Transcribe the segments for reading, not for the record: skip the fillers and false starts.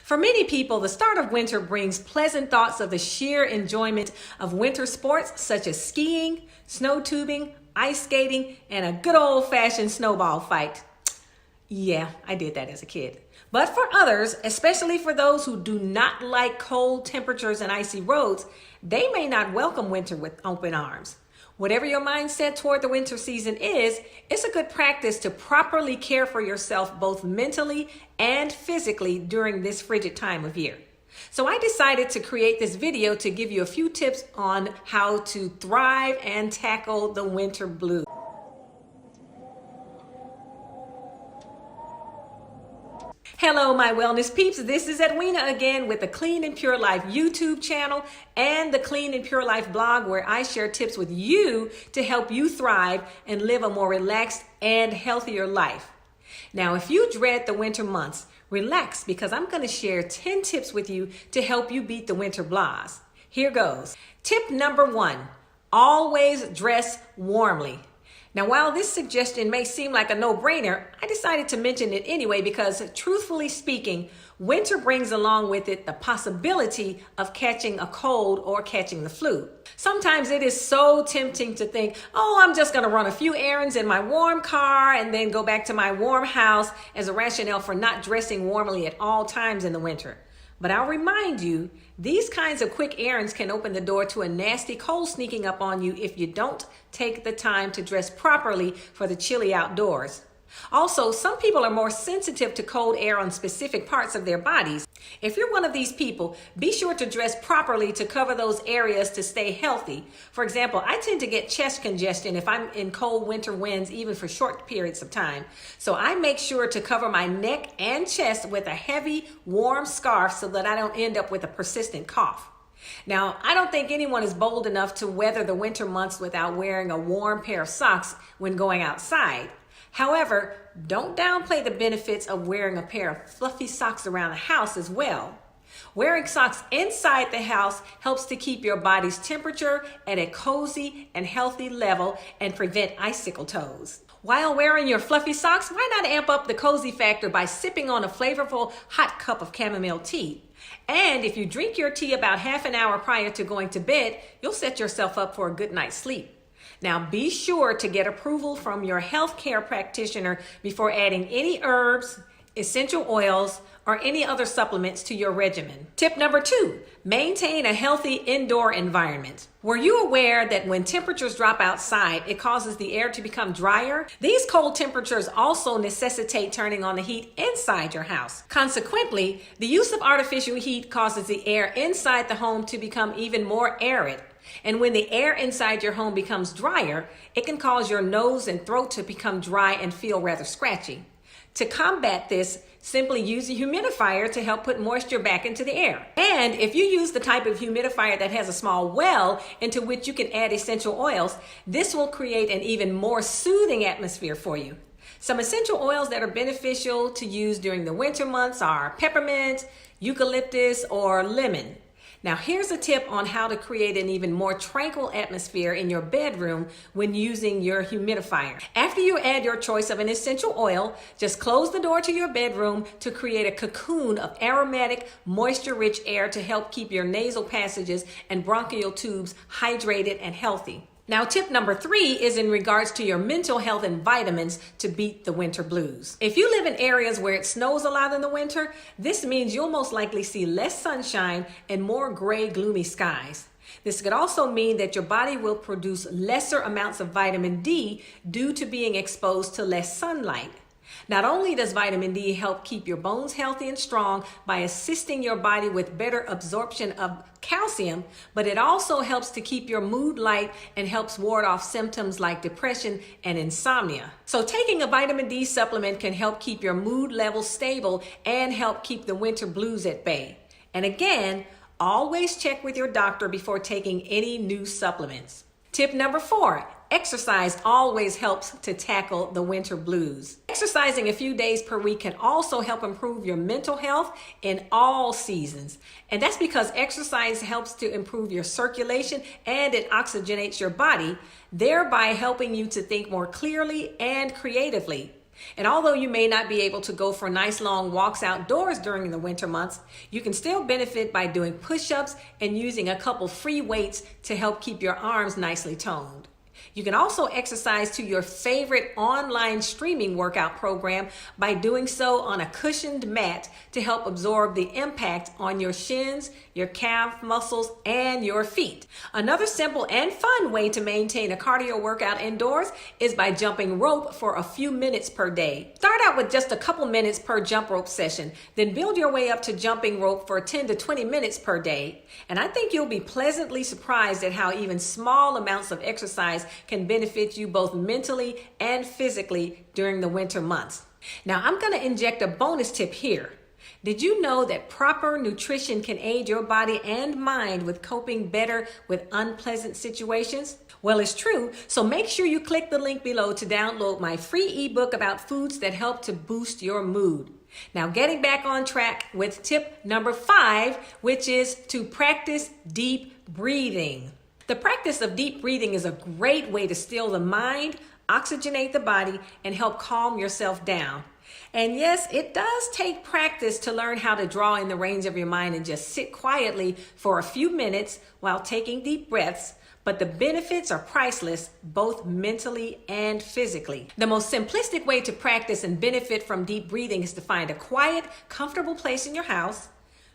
For many people, the start of winter brings pleasant thoughts of the sheer enjoyment of winter sports such as skiing, snow tubing, ice skating, and a good old-fashioned snowball fight. Yeah, I did that as a kid. But for others, especially for those who do not like cold temperatures and icy roads, they may not welcome winter with open arms. Whatever your mindset toward the winter season is, it's a good practice to properly care for yourself both mentally and physically during this frigid time of year. So I decided to create this video to give you a few tips on how to thrive and tackle the winter blues. Hello, my wellness peeps. This is Edwina again with the Clean and Pure Life YouTube channel and the Clean and Pure Life blog, where I share tips with you to help you thrive and live a more relaxed and healthier life. Now, if you dread the winter months, relax, because I'm going to share 10 tips with you to help you beat the winter blahs. Here goes. Tip number 1, always dress warmly. Now, while this suggestion may seem like a no-brainer, I decided to mention it anyway because, truthfully speaking, winter brings along with it the possibility of catching a cold or catching the flu. Sometimes it is so tempting to think, oh, I'm just going to run a few errands in my warm car and then go back to my warm house as a rationale for not dressing warmly at all times in the winter. But I'll remind you, these kinds of quick errands can open the door to a nasty cold sneaking up on you if you don't take the time to dress properly for the chilly outdoors. Also, some people are more sensitive to cold air on specific parts of their bodies. If you're one of these people, be sure to dress properly to cover those areas to stay healthy. For example, I tend to get chest congestion if I'm in cold winter winds, even for short periods of time. So I make sure to cover my neck and chest with a heavy, warm scarf so that I don't end up with a persistent cough. Now, I don't think anyone is bold enough to weather the winter months without wearing a warm pair of socks when going outside. However, don't downplay the benefits of wearing a pair of fluffy socks around the house as well. Wearing socks inside the house helps to keep your body's temperature at a cozy and healthy level and prevent icicle toes. While wearing your fluffy socks, why not amp up the cozy factor by sipping on a flavorful hot cup of chamomile tea? And if you drink your tea about half an hour prior to going to bed, you'll set yourself up for a good night's sleep. Now, be sure to get approval from your healthcare practitioner before adding any herbs, essential oils, or any other supplements to your regimen. Tip number 2, maintain a healthy indoor environment. Were you aware that when temperatures drop outside, it causes the air to become drier? These cold temperatures also necessitate turning on the heat inside your house. Consequently, the use of artificial heat causes the air inside the home to become even more arid. And when the air inside your home becomes drier, it can cause your nose and throat to become dry and feel rather scratchy. To combat this, simply use a humidifier to help put moisture back into the air. And if you use the type of humidifier that has a small well into which you can add essential oils, this will create an even more soothing atmosphere for you. Some essential oils that are beneficial to use during the winter months are peppermint, eucalyptus, or lemon. Now, here's a tip on how to create an even more tranquil atmosphere in your bedroom when using your humidifier. After you add your choice of an essential oil, just close the door to your bedroom to create a cocoon of aromatic, moisture-rich air to help keep your nasal passages and bronchial tubes hydrated and healthy. Now, tip number 3 is in regards to your mental health and vitamins to beat the winter blues. If you live in areas where it snows a lot in the winter, this means you'll most likely see less sunshine and more gray, gloomy skies. This could also mean that your body will produce lesser amounts of vitamin D due to being exposed to less sunlight. Not only does vitamin D help keep your bones healthy and strong by assisting your body with better absorption of calcium, but it also helps to keep your mood light and helps ward off symptoms like depression and insomnia. So taking a vitamin D supplement can help keep your mood level stable and help keep the winter blues at bay. And again, always check with your doctor before taking any new supplements. Tip number 4, exercise always helps to tackle the winter blues. Exercising a few days per week can also help improve your mental health in all seasons. And that's because exercise helps to improve your circulation and it oxygenates your body, thereby helping you to think more clearly and creatively. And although you may not be able to go for nice long walks outdoors during the winter months, you can still benefit by doing push-ups and using a couple free weights to help keep your arms nicely toned. You can also exercise to your favorite online streaming workout program by doing so on a cushioned mat to help absorb the impact on your shins, your calf muscles, and your feet. Another simple and fun way to maintain a cardio workout indoors is by jumping rope for a few minutes per day. Start out with just a couple minutes per jump rope session, then build your way up to jumping rope for 10 to 20 minutes per day. And I think you'll be pleasantly surprised at how even small amounts of exercise can benefit you both mentally and physically during the winter months. Now, I'm going to inject a bonus tip here. Did you know that proper nutrition can aid your body and mind with coping better with unpleasant situations? Well, it's true, so make sure you click the link below to download my free ebook about foods that help to boost your mood. Now, getting back on track with tip number 5, which is to practice deep breathing. The practice of deep breathing is a great way to still the mind, oxygenate the body, and help calm yourself down. And yes, it does take practice to learn how to draw in the range of your mind and just sit quietly for a few minutes while taking deep breaths, but the benefits are priceless, both mentally and physically. The most simplistic way to practice and benefit from deep breathing is to find a quiet, comfortable place in your house.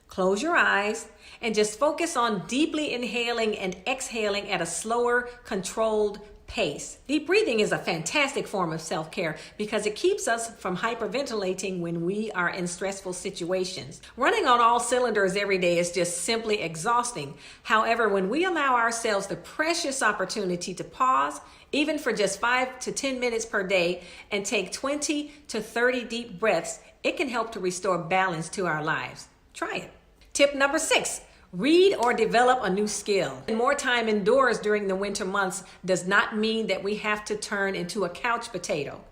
Close your eyes and just focus on deeply inhaling and exhaling at a slower, controlled pace. Deep breathing is a fantastic form of self-care because it keeps us from hyperventilating when we are in stressful situations. Running on all cylinders every day is just simply exhausting. However, when we allow ourselves the precious opportunity to pause, even for just 5 to 10 minutes per day, and take 20 to 30 deep breaths, it can help to restore balance to our lives. Try it. Tip number 6, read or develop a new skill. More time indoors during the winter months does not mean that we have to turn into a couch potato.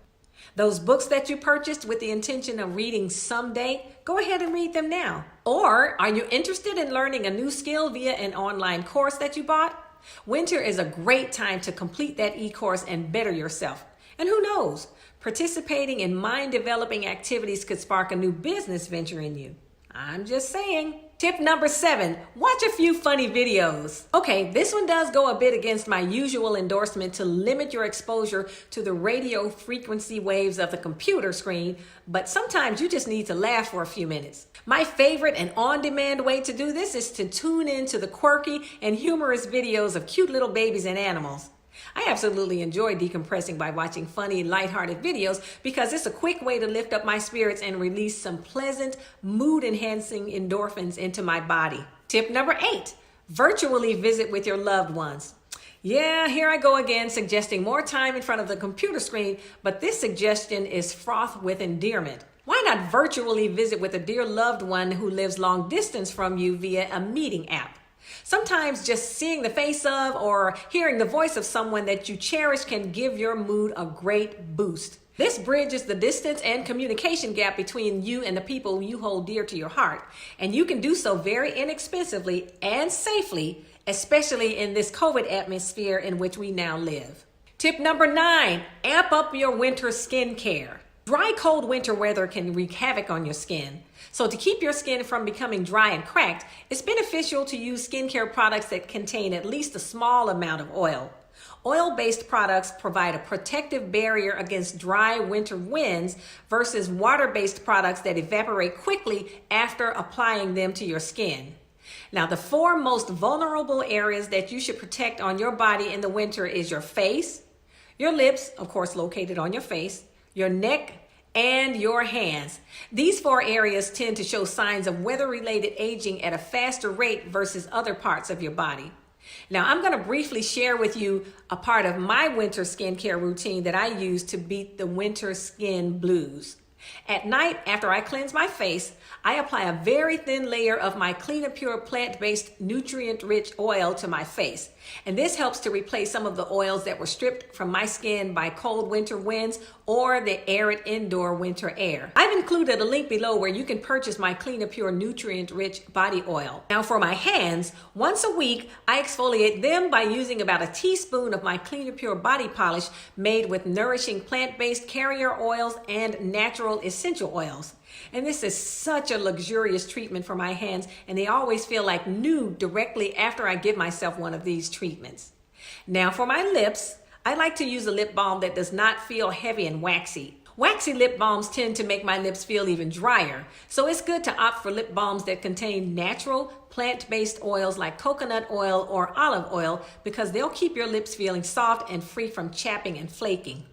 Those books that you purchased with the intention of reading someday, go ahead and read them now. Or are you interested in learning a new skill via an online course that you bought? Winter is a great time to complete that e-course and better yourself. And who knows, participating in mind-developing activities could spark a new business venture in you. I'm just saying. Tip number 7, watch a few funny videos. Okay, this one does go a bit against my usual endorsement to limit your exposure to the radio frequency waves of the computer screen, but sometimes you just need to laugh for a few minutes. My favorite and on-demand way to do this is to tune in to the quirky and humorous videos of cute little babies and animals. I absolutely enjoy decompressing by watching funny, lighthearted videos because it's a quick way to lift up my spirits and release some pleasant, mood-enhancing endorphins into my body. Tip number 8, virtually visit with your loved ones. Yeah, here I go again, suggesting more time in front of the computer screen, but this suggestion is fraught with endearment. Why not virtually visit with a dear loved one who lives long distance from you via a meeting app? Sometimes just seeing the face of or hearing the voice of someone that you cherish can give your mood a great boost. This bridges the distance and communication gap between you and the people you hold dear to your heart. And you can do so very inexpensively and safely, especially in this COVID atmosphere in which we now live. Tip number 9, amp up your winter skincare. Dry, cold winter weather can wreak havoc on your skin. So to keep your skin from becoming dry and cracked, it's beneficial to use skincare products that contain at least a small amount of oil. Oil-based products provide a protective barrier against dry winter winds versus water-based products that evaporate quickly after applying them to your skin. Now, the 4 most vulnerable areas that you should protect on your body in the winter is your face, your lips, of course located on your face, your neck, and your hands. These 4 areas tend to show signs of weather-related aging at a faster rate versus other parts of your body. Now, I'm going to briefly share with you a part of my winter skincare routine that I use to beat the winter skin blues. At night, after I cleanse my face, I apply a very thin layer of my Clean and Pure plant-based nutrient-rich oil to my face. And this helps to replace some of the oils that were stripped from my skin by cold winter winds or the arid indoor winter air. I've included a link below where you can purchase my Clean and Pure nutrient-rich body oil. Now for my hands, once a week, I exfoliate them by using about a teaspoon of my Clean and Pure body polish made with nourishing plant-based carrier oils and natural essential oils. And this is such a luxurious treatment for my hands, and they always feel like new directly after I give myself one of these treatments. Now for my lips, I like to use a lip balm that does not feel heavy and waxy. Waxy lip balms tend to make my lips feel even drier, so it's good to opt for lip balms that contain natural plant-based oils like coconut oil or olive oil because they'll keep your lips feeling soft and free from chapping and flaking.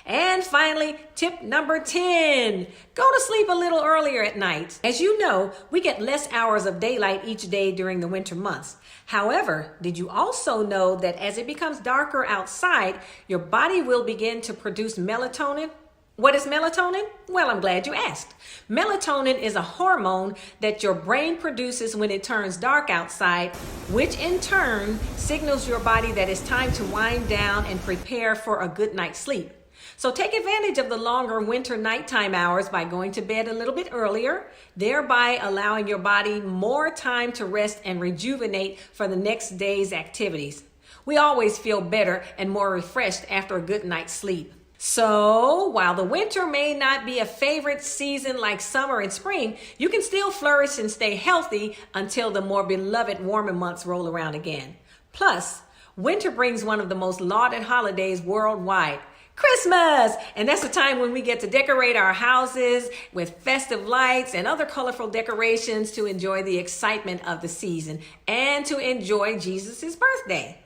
And finally, tip number 10, go to sleep a little earlier at night. As you know, we get less hours of daylight each day during the winter months. However, did you also know that as it becomes darker outside, your body will begin to produce melatonin? What is melatonin? Well, I'm glad you asked. Melatonin is a hormone that your brain produces when it turns dark outside, which in turn signals your body that it's time to wind down and prepare for a good night's sleep. So take advantage of the longer winter nighttime hours by going to bed a little bit earlier, thereby allowing your body more time to rest and rejuvenate for the next day's activities. We always feel better and more refreshed after a good night's sleep. So while the winter may not be a favorite season like summer and spring, you can still flourish and stay healthy until the more beloved warmer months roll around again. Plus, winter brings one of the most lauded holidays worldwide, Christmas! And that's the time when we get to decorate our houses with festive lights and other colorful decorations to enjoy the excitement of the season and to enjoy Jesus' birthday.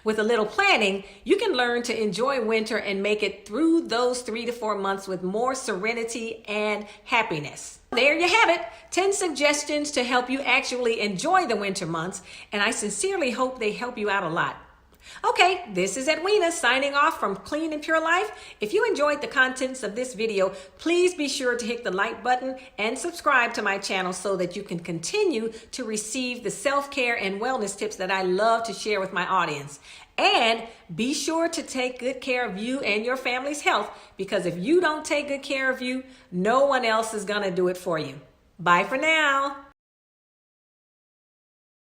With a little planning, you can learn to enjoy winter and make it through those 3 to 4 months with more serenity and happiness. There you have it, 10 suggestions to help you actually enjoy the winter months, and I sincerely hope they help you out a lot. Okay, this is Edwina signing off from Clean and Pure Life. If you enjoyed the contents of this video, please be sure to hit the like button and subscribe to my channel so that you can continue to receive the self-care and wellness tips that I love to share with my audience. And be sure to take good care of you and your family's health, because if you don't take good care of you, no one else is going to do it for you. Bye for now.